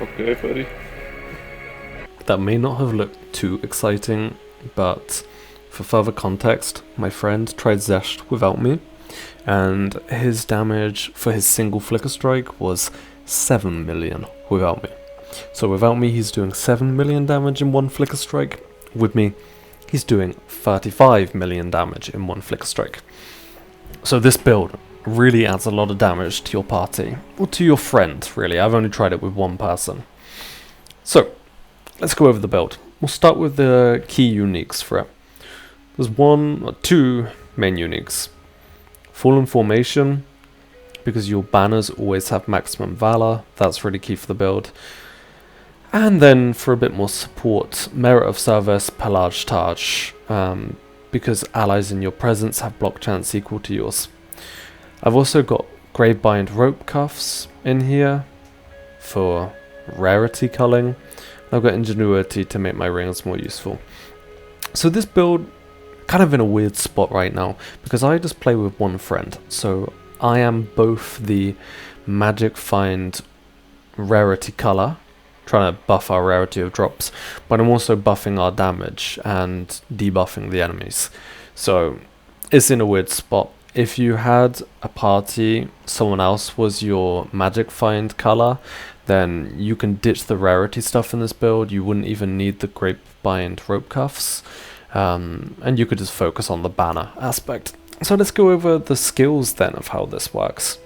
Okay, buddy. That may not have looked too exciting, but for further context, my friend tried Zesht without me, and his damage for his single flicker strike was 7 million without me. So without me, he's doing 7 million damage in one flicker strike. With me, he's doing 35 million damage in one flicker strike. So this build really adds a lot of damage to your party, or to your friend, really. I've only tried it with one person. So, let's go over the build. We'll start with the key uniques for it. There's two main uniques. Fallen Formation, because your banners always have maximum valor. That's really key for the build. And then for a bit more support, Merit of Service, Pelage Taj, because allies in your presence have block chance equal to yours. I've also got Gravebind Rope Cuffs in here for rarity culling. I've got Ingenuity to make my rings more useful. So this build, kind of in a weird spot right now, because I just play with one friend. So I am both the Magic Find rarity color, trying to buff our rarity of drops, but I'm also buffing our damage and debuffing the enemies. So it's in a weird spot. If you had a party, someone else was your Magic Find color, then you can ditch the rarity stuff in this build. You wouldn't even need the Grapebind Rope Cuffs, and you could just focus on the banner aspect. So let's go over the skills then of how this works.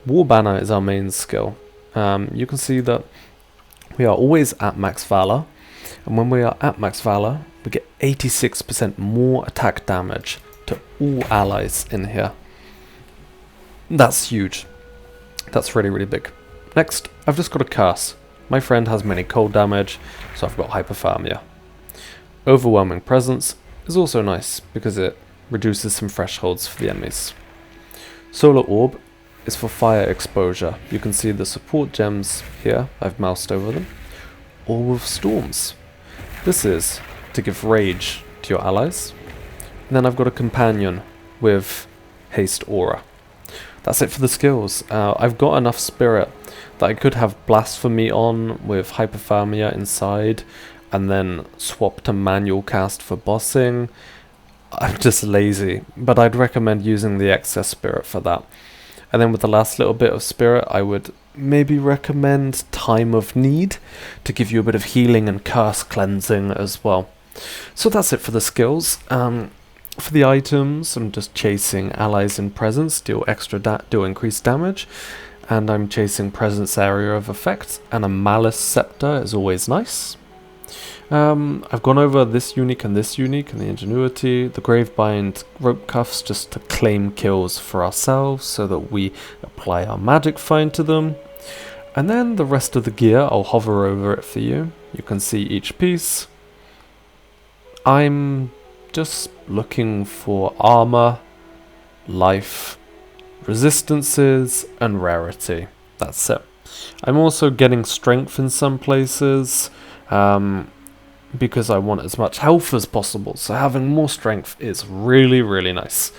War Banner is our main skill. You can see that we are always at max valor, and when we are at max valor, we get 86% more attack damage to all allies in here. That's huge. That's really, really big. Next, I've just got a curse. My friend has many cold damage, so I've got hypothermia. Overwhelming Presence is also nice, because it reduces some thresholds for the enemies. Solar Orb is for fire exposure. You can see the support gems here, I've moused over them. Orb of Storms. This is to give rage to your allies. And then I've got a companion with Haste Aura. That's it for the skills. I've got enough spirit that I could have Blasphemy on with Hypothermia inside, and then swap to manual cast for bossing. I'm just lazy, but I'd recommend using the excess spirit for that. And then with the last little bit of spirit, I would maybe recommend Time of Need to give you a bit of healing and curse cleansing as well. So that's it for the skills. For the items, I'm just chasing allies in presence, deal increased damage, and I'm chasing presence area of effect, and a Malice Scepter is always nice. I've gone over this unique and the Ingenuity, the Gravebind Rope Cuffs just to claim kills for ourselves so that we apply our Magic Find to them. And then the rest of the gear, I'll hover over it for you. You can see each piece. I'm just looking for armor, life, resistances, and rarity. That's it. I'm also getting strength in some places, because I want as much health as possible, so having more strength is really, really nice.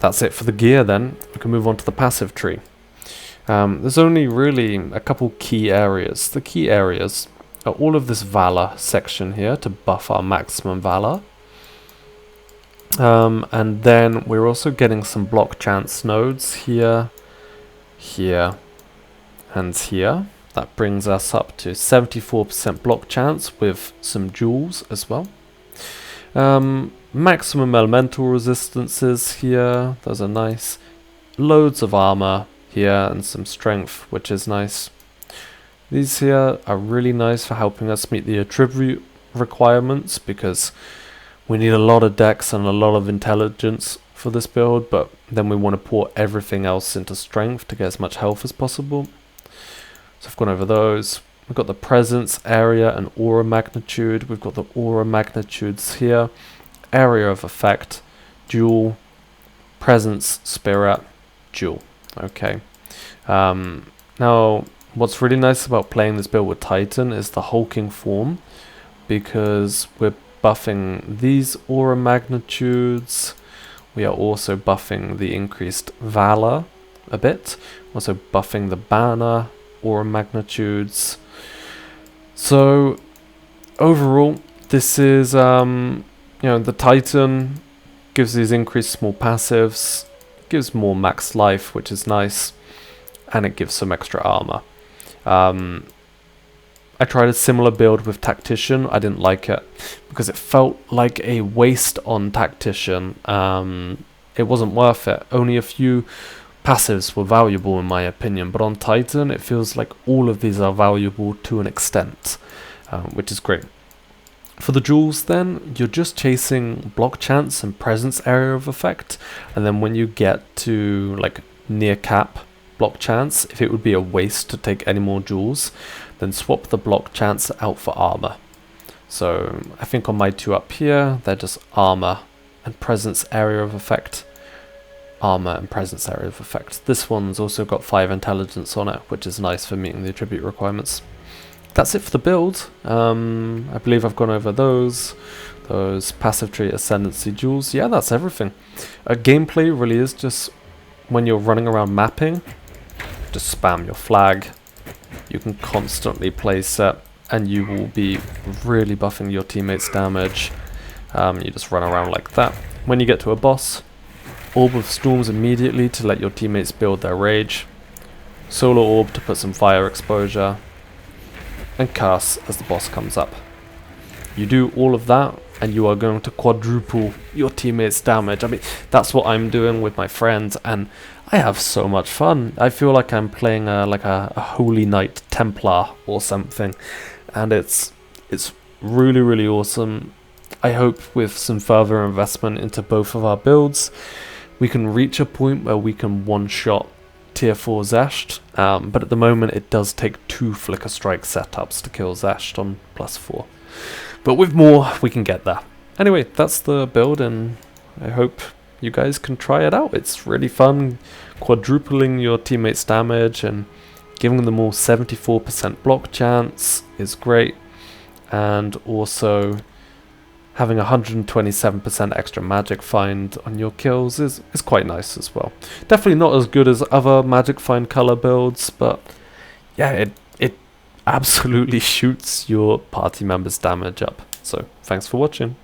That's it for the gear then. We can move on to the passive tree. There's only really a couple key areas. The key areas are all of this Valor section here to buff our maximum Valor. And then we're also getting some block chance nodes here, here, and here. That brings us up to 74% block chance with some jewels as well. Maximum elemental resistances here, those are nice. Loads of armor here and some strength, which is nice. These here are really nice for helping us meet the attribute requirements, because we need a lot of dex and a lot of intelligence for this build, but then we want to pour everything else into strength to get as much health as possible. So I've gone over those. We've got the presence area and aura magnitude. We've got the aura magnitudes here. Area of effect, jewel, presence, spirit, jewel. Okay. Now, what's really nice about playing this build with Titan is the hulking form, because we're buffing these aura magnitudes. We are also buffing the increased valor a bit. Also buffing the banner aura magnitudes. So overall, this is the Titan gives these increased small passives, gives more max life, which is nice, and it gives some extra armor. I tried a similar build with Tactician. I didn't like it because it felt like a waste on Tactician. It wasn't worth it. Only a few passives were valuable in my opinion, but on Titan it feels like all of these are valuable to an extent, which is great. For the jewels then, you're just chasing block chance and presence area of effect, and then when you get to like near cap block chance, if it would be a waste to take any more jewels, then swap the block chance out for armor. So I think on my two up here, they're just armor and presence area of effect. Armor and presence area of effect. This one's also got 5 intelligence on it, which is nice for meeting the attribute requirements. That's it for the build. I believe I've gone over those passive trait ascendancy jewels. Yeah, that's everything. Gameplay really is just when you're running around mapping, just spam your flag. You can constantly place it, and you will be really buffing your teammates' damage. You just run around like that. When you get to a boss, Orb of Storms immediately to let your teammates build their rage. Solar Orb to put some fire exposure. And curse as the boss comes up. You do all of that and you are going to quadruple your teammates' damage. I mean, that's what I'm doing with my friends, and I have so much fun. I feel like I'm playing like a Holy Knight Templar or something, and it's really, really awesome. I hope with some further investment into both of our builds, we can reach a point where we can one-shot tier 4 Zesht, but at the moment it does take 2 Flicker Strike setups to kill Zesht on +4. But with more, we can get there. Anyway, that's the build, and I hope you guys can try it out. It's really fun, quadrupling your teammates' damage and giving them all 74% block chance is great, and also having 127% extra magic find on your kills is quite nice as well. Definitely not as good as other magic find color builds, but yeah, it absolutely shoots your party members' damage up. So thanks for watching.